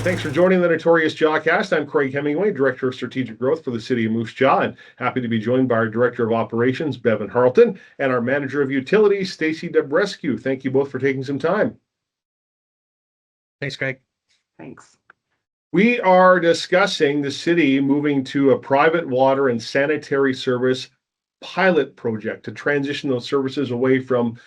Thanks for joining the Notorious Jawcast. I'm Craig Hemingway, Director of Strategic Growth for the City of Moose Jaw, and happy to be joined by our Director of Operations, Bevan Harleton, and our Manager of Utilities, Stacey Debrescu. Thank you both for taking some time. Thanks, Craig. Thanks. We are discussing the city moving to a private water and sanitary service pilot project to transition those services away from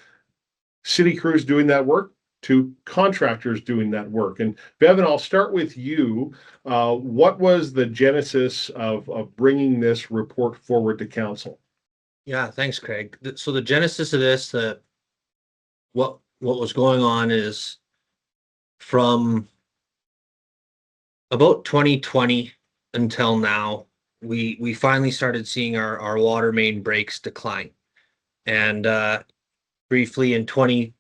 city crews doing that work to contractors doing that work. And Bevan, I'll start with you. What was the genesis of bringing this report forward to council? Yeah, thanks, Craig. So the genesis of this, what was going on is from about 2020 until now, we finally started seeing our water main breaks decline. And briefly in 2015,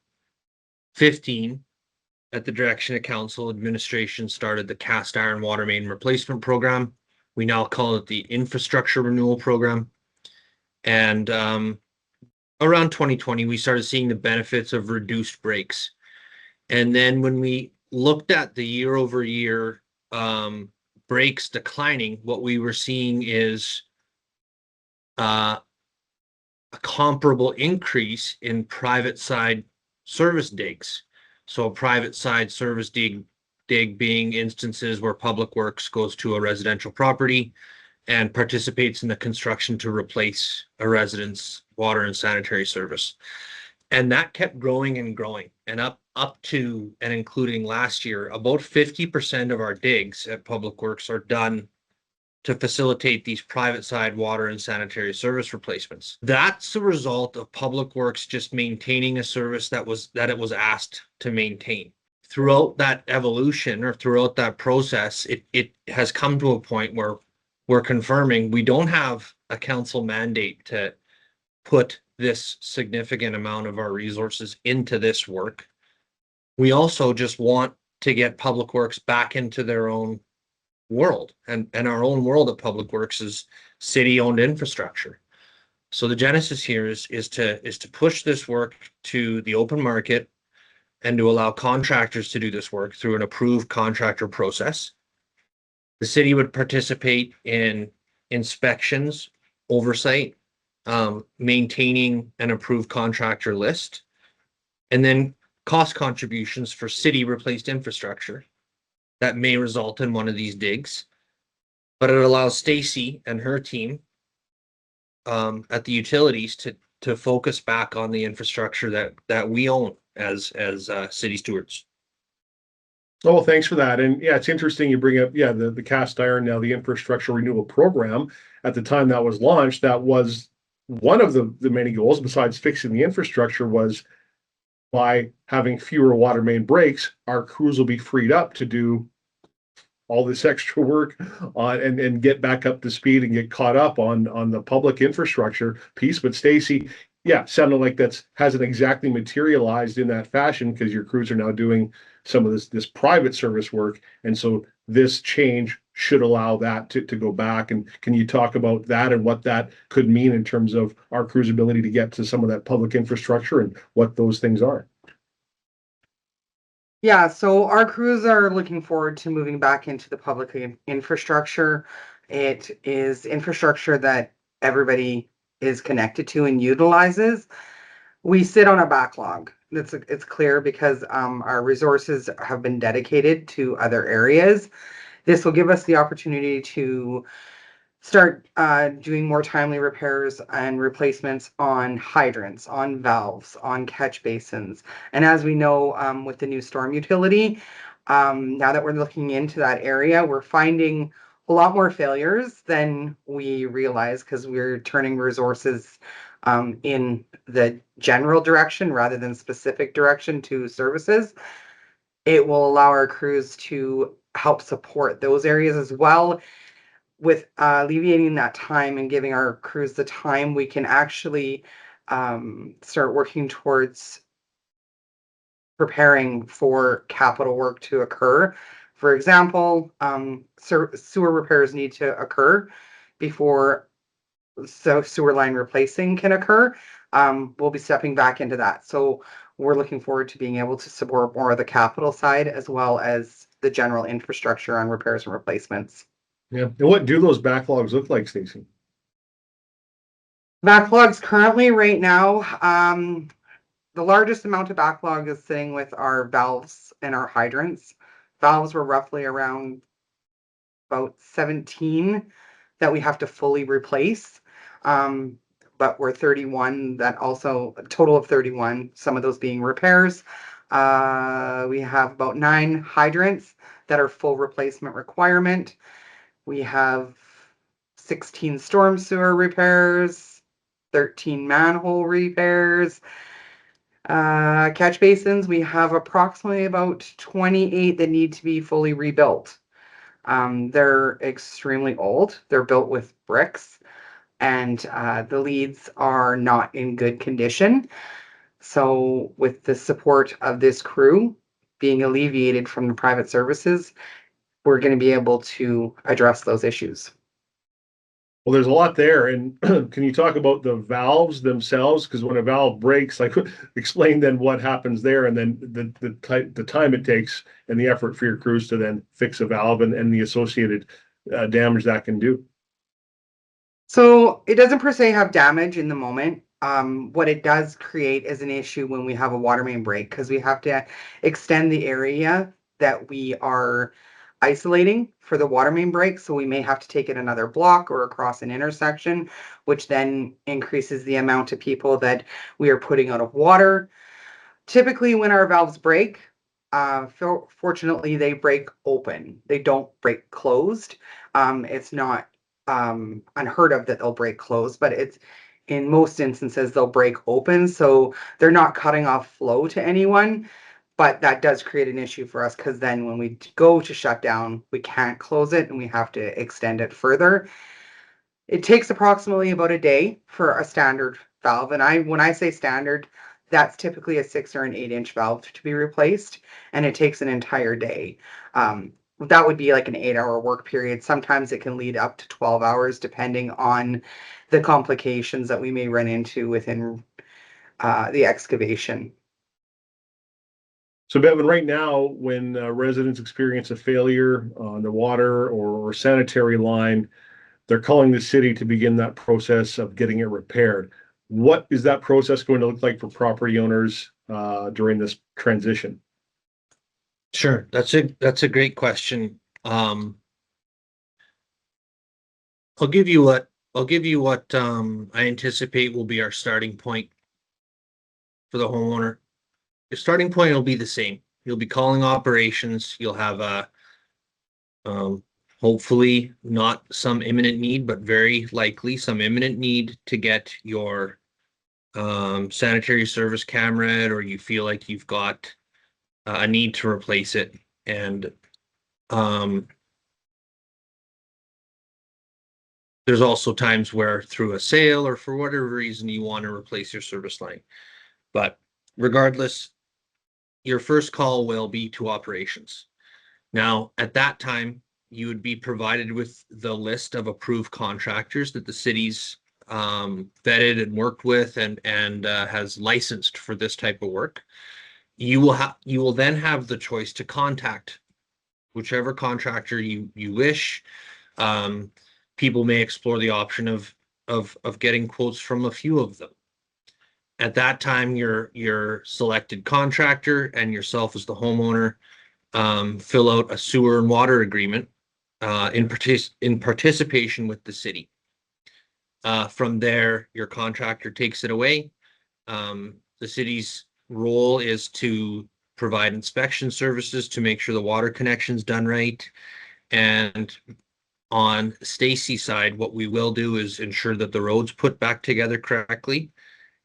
at the direction of council, administration started the cast iron water main replacement program. We now call it the infrastructure renewal program. And around 2020, we started seeing the benefits of reduced breaks. And then when we looked at the year over year breaks declining, what we were seeing is a comparable increase in private side service digs. So a private side service dig being instances where Public Works goes to a residential property and participates in the construction to replace a resident's water and sanitary service. And that kept growing and growing, and up to and including last year, about 50% of our digs at Public Works are done to facilitate these private side water and sanitary service replacements. That's a result of Public Works just maintaining a service that it was asked to maintain. Throughout that evolution or throughout that process, it has come to a point where we're confirming we don't have a council mandate to put this significant amount of our resources into this work. We also just want to get Public Works back into their own world, and our own world of Public Works is city-owned infrastructure. So the genesis here is to push this work to the open market and to allow contractors to do this work through an approved contractor process. The city would participate in inspections, oversight, maintaining an approved contractor list, and then cost contributions for city replaced infrastructure that may result in one of these digs. But it allows Stacey and her team at the utilities to focus back on the infrastructure that we own as city stewards. Oh, well, thanks for that. And yeah, it's interesting you bring up, the cast iron, now the infrastructure renewal program. At the time that was launched, that was one of the many goals, besides fixing the infrastructure, was by having fewer water main breaks, our crews will be freed up to do all this extra work on and get back up to speed and get caught up on the public infrastructure piece. But Stacey, sounded like that hasn't exactly materialized in that fashion, because your crews are now doing some of this private service work. And so this change should allow that to go back. And can you talk about that and what that could mean in terms of our crew's ability to get to some of that public infrastructure and what those things are? Yeah, so our crews are looking forward to moving back into the public infrastructure. It is infrastructure that everybody is connected to and utilizes. We sit on a backlog. It's clear because our resources have been dedicated to other areas. This will give us the opportunity to start doing more timely repairs and replacements on hydrants, on valves, on catch basins. And as we know, with the new storm utility, now that we're looking into that area, we're finding a lot more failures than we realize, because we're turning resources in the general direction rather than specific direction to services. It will allow our crews to help support those areas as well. With alleviating that time and giving our crews the time, we can actually start working towards preparing for capital work to occur. For example, sewer repairs need to occur before sewer line replacing can occur. We'll be stepping back into that. So we're looking forward to being able to support more of the capital side as well as the general infrastructure on repairs and replacements. Yeah. And what do those backlogs look like, Stacy? Backlogs currently right now, the largest amount of backlog is sitting with our valves and our hydrants. Valves were roughly around about 17 that we have to fully replace. But we're 31 that also, a total of 31, some of those being repairs. We have about 9 hydrants that are full replacement requirement. We have 16 storm sewer repairs, 13 manhole repairs. Catch basins, we have approximately about 28 that need to be fully rebuilt. They're extremely old. They're built with bricks, and the leads are not in good condition. So with the support of this crew being alleviated from the private services, we're going to be able to address those issues. Well, there's a lot there. And can you talk about the valves themselves? Because when a valve breaks, like explain then what happens there, and then the time it takes and the effort for your crews to then fix a valve and the associated damage that can do. So it doesn't per se have damage in the moment. What it does create is an issue when we have a water main break, because we have to extend the area that we are isolating for the water main break. So we may have to take it another block or across an intersection, which then increases the amount of people that we are putting out of water. Typically when our valves break, fortunately they break open. They don't break closed. It's not unheard of that they'll break closed, but it's in most instances they'll break open. So they're not cutting off flow to anyone. But that does create an issue for us, because then when we go to shut down, we can't close it and we have to extend it further. It takes approximately about a day for a standard valve. And when I say standard, that's typically a 6 or an 8-inch valve to be replaced, and it takes an entire day. That would be like an 8-hour work period. Sometimes it can lead up to 12 hours, depending on the complications that we may run into within the excavation. So, Bevan, right now, when residents experience a failure on the water or sanitary line, they're calling the city to begin that process of getting it repaired. What is that process going to look like for property owners during this transition? Sure, that's a great question. I'll give you what I anticipate will be our starting point for the homeowner. Your starting point will be the same. You'll be calling operations. You'll have a hopefully not some imminent need, but very likely some imminent need to get your sanitary service camera, or you feel like you've got a need to replace it. And there's also times where through a sale or for whatever reason you want to replace your service line. But regardless, your first call will be to operations. Now, at that time, you would be provided with the list of approved contractors that the city's vetted and worked with and has licensed for this type of work. You will then have the choice to contact whichever contractor you wish. People may explore the option of getting quotes from a few of them. At that time, your selected contractor and yourself as the homeowner fill out a sewer and water agreement in participation with the city. From there, your contractor takes it away. The city's role is to provide inspection services to make sure the water connection's done right. And on Stacy's side, what we will do is ensure that the road's put back together correctly,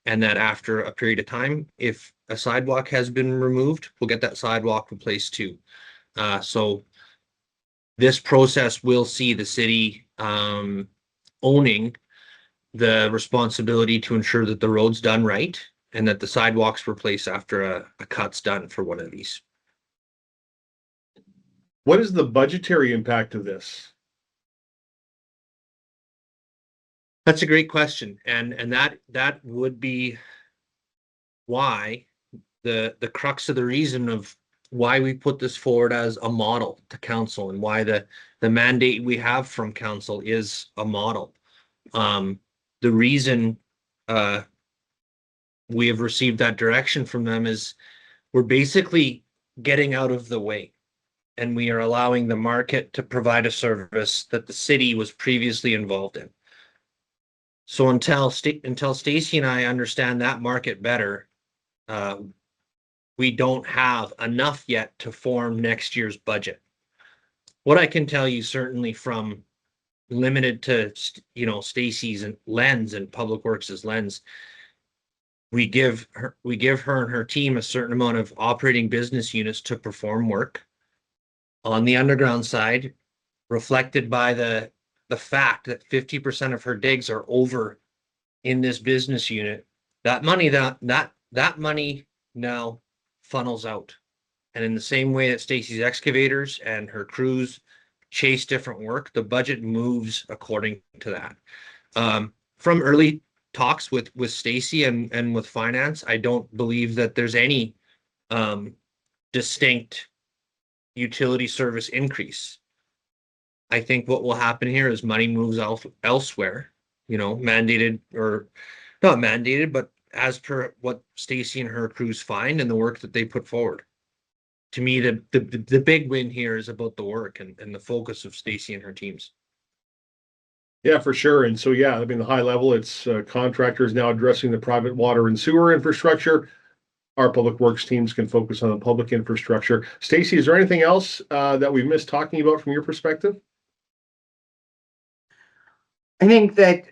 and that after a period of time, if a sidewalk has been removed, we'll get that sidewalk replaced too. So this process will see the city owning the responsibility to ensure that the road's done right and that the sidewalk's replaced after a cut's done for one of these. What is the budgetary impact of this? That's a great question, and that would be why the crux of the reason of why we put this forward as a model to council, and why the mandate we have from council is a model. The reason we have received that direction from them is we're basically getting out of the way, and we are allowing the market to provide a service that the city was previously involved in. So until Stacy and I understand that market better, we don't have enough yet to form next year's budget. What I can tell you, certainly from limited to, Stacy's lens and Public Works' lens, we give her and her team a certain amount of operating business units to perform work on the underground side, reflected by the fact that 50% of her digs are over in this business unit. That money now funnels out. And in the same way that Stacy's excavators and her crews chase different work, the budget moves according to that. From early talks with Stacy and with finance, I don't believe that there's any distinct utility service increase. I think what will happen here is money moves elsewhere, mandated or not mandated, but as per what Stacy and her crews find and the work that they put forward. To me, the big win here is about the work and the focus of Stacy and her teams. Yeah, for sure. And so, yeah, I mean, the high level, it's contractors now addressing the private water and sewer infrastructure. Our public works teams can focus on the public infrastructure. Stacy, is there anything else that we missed talking about from your perspective? I think that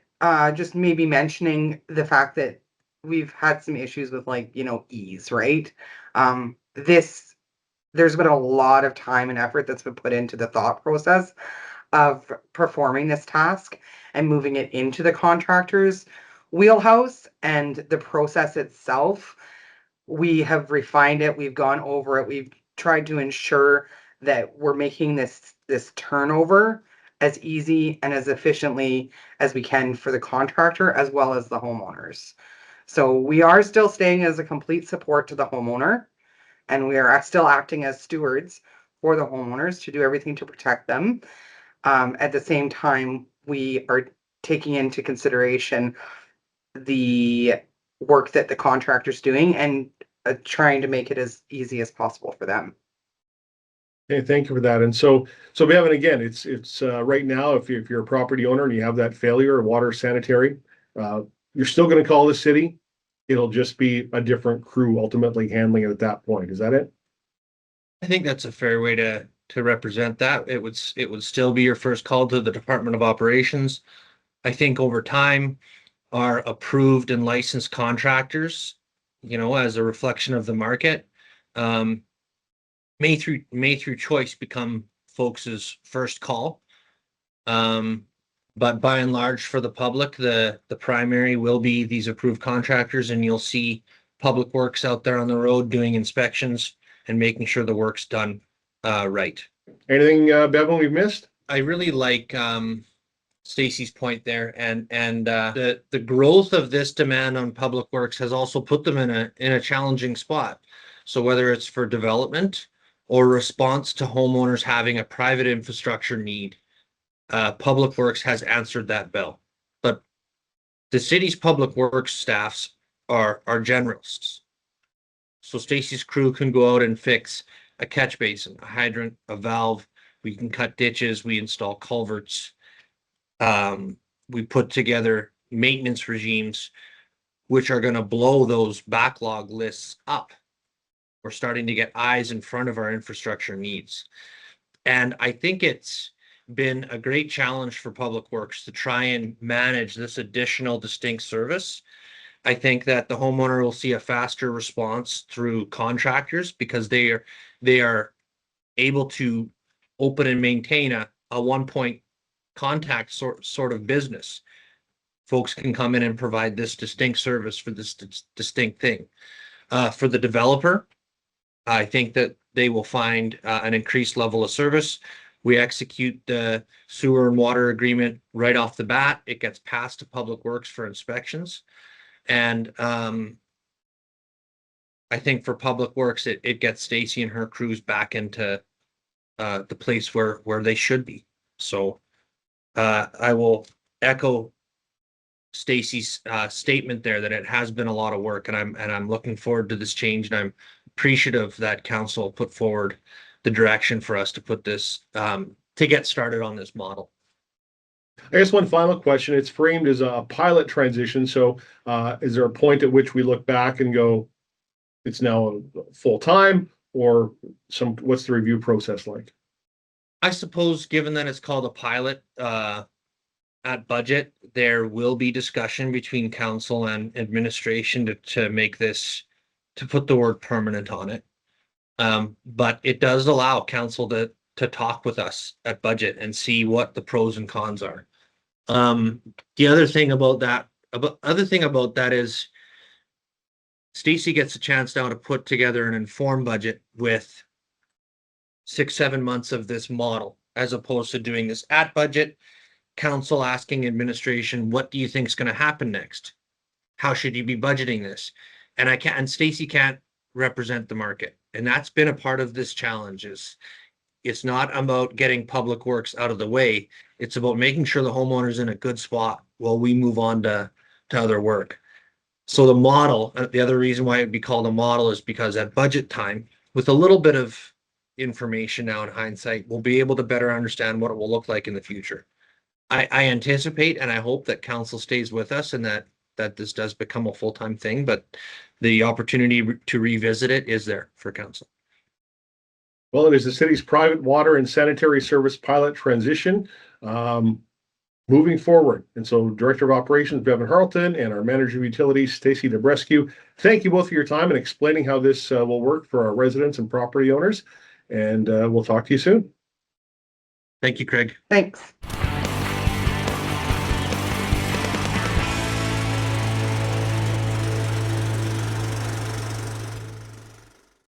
just maybe mentioning the fact that we've had some issues with ease, right? There's been a lot of time and effort that's been put into the thought process of performing this task and moving it into the contractor's wheelhouse, and the process itself. We have refined it. We've gone over it. We've tried to ensure that we're making this turnover as easy and as efficiently as we can for the contractor as well as the homeowners. So we are still staying as a complete support to the homeowner, and we are still acting as stewards for the homeowners to do everything to protect them. At the same time, we are taking into consideration the work that the contractor's doing and trying to make it as easy as possible for them. Okay, thank you for that. And so we have, and again, it's right now, if you're a property owner and you have that failure of water sanitary, you're still going to call the city. It'll just be a different crew ultimately handling it at that point. Is that it? I think that's a fair way to represent that. It would still be your first call to the Department of Operations. I think over time, our approved and licensed contractors, as a reflection of the market, may through choice become folks' first call. But by and large, for the public, the primary will be these approved contractors, and you'll see Public Works out there on the road doing inspections and making sure the work's done right. Anything, Bevan, we've missed? I really like Stacy's point there, and the growth of this demand on Public Works has also put them in a challenging spot. So whether it's for development or response to homeowners having a private infrastructure need, Public Works has answered that bell. But the city's Public Works staffs are generalists. So Stacy's crew can go out and fix a catch basin, a hydrant, a valve. We can cut ditches. We install culverts. We put together maintenance regimes, which are going to blow those backlog lists up. We're starting to get eyes in front of our infrastructure needs. And I think it's been a great challenge for Public Works to try and manage this additional distinct service. I think that the homeowner will see a faster response through contractors because they are able to open and maintain a one-point contact sort of business. Folks can come in and provide this distinct service for this distinct thing. For the developer, I think that they will find an increased level of service. We execute the sewer and water agreement right off the bat. It gets passed to Public Works for inspections. And I think for Public Works, it gets Stacy and her crews back into the place where they should be. So I will echo Stacy's statement there that it has been a lot of work, and I'm looking forward to this change, and I'm appreciative that council put forward the direction for us to put this to get started on this model. I guess one final question. It's framed as a pilot transition. So is there a point at which we look back and go, it's now full time, or what's the review process like? I suppose, given that it's called a pilot, at budget, there will be discussion between council and administration to make this, to put the word permanent on it. But it does allow council to talk with us at budget and see what the pros and cons are. The other thing about that is Stacy gets a chance now to put together an informed budget with 6-7 months of this model, as opposed to doing this at budget, council asking administration, what do you think is going to happen next? How should you be budgeting this? And Stacy can't represent the market. And that's been a part of this challenge. It's not about getting Public Works out of the way. It's about making sure the homeowner's in a good spot while we move on to other work. So the model, the other reason why it'd be called a model is because at budget time, with a little bit of information now in hindsight, we'll be able to better understand what it will look like in the future. I anticipate and I hope that council stays with us and that this does become a full-time thing, but the opportunity to revisit it is there for council. Well, it is the city's private water and sanitary service pilot transition moving forward. And so Director of Operations, Bevan Harleton, and our Manager of Utilities, Stacy Debrescu, thank you both for your time and explaining how this will work for our residents and property owners. And we'll talk to you soon. Thank you, Craig. Thanks.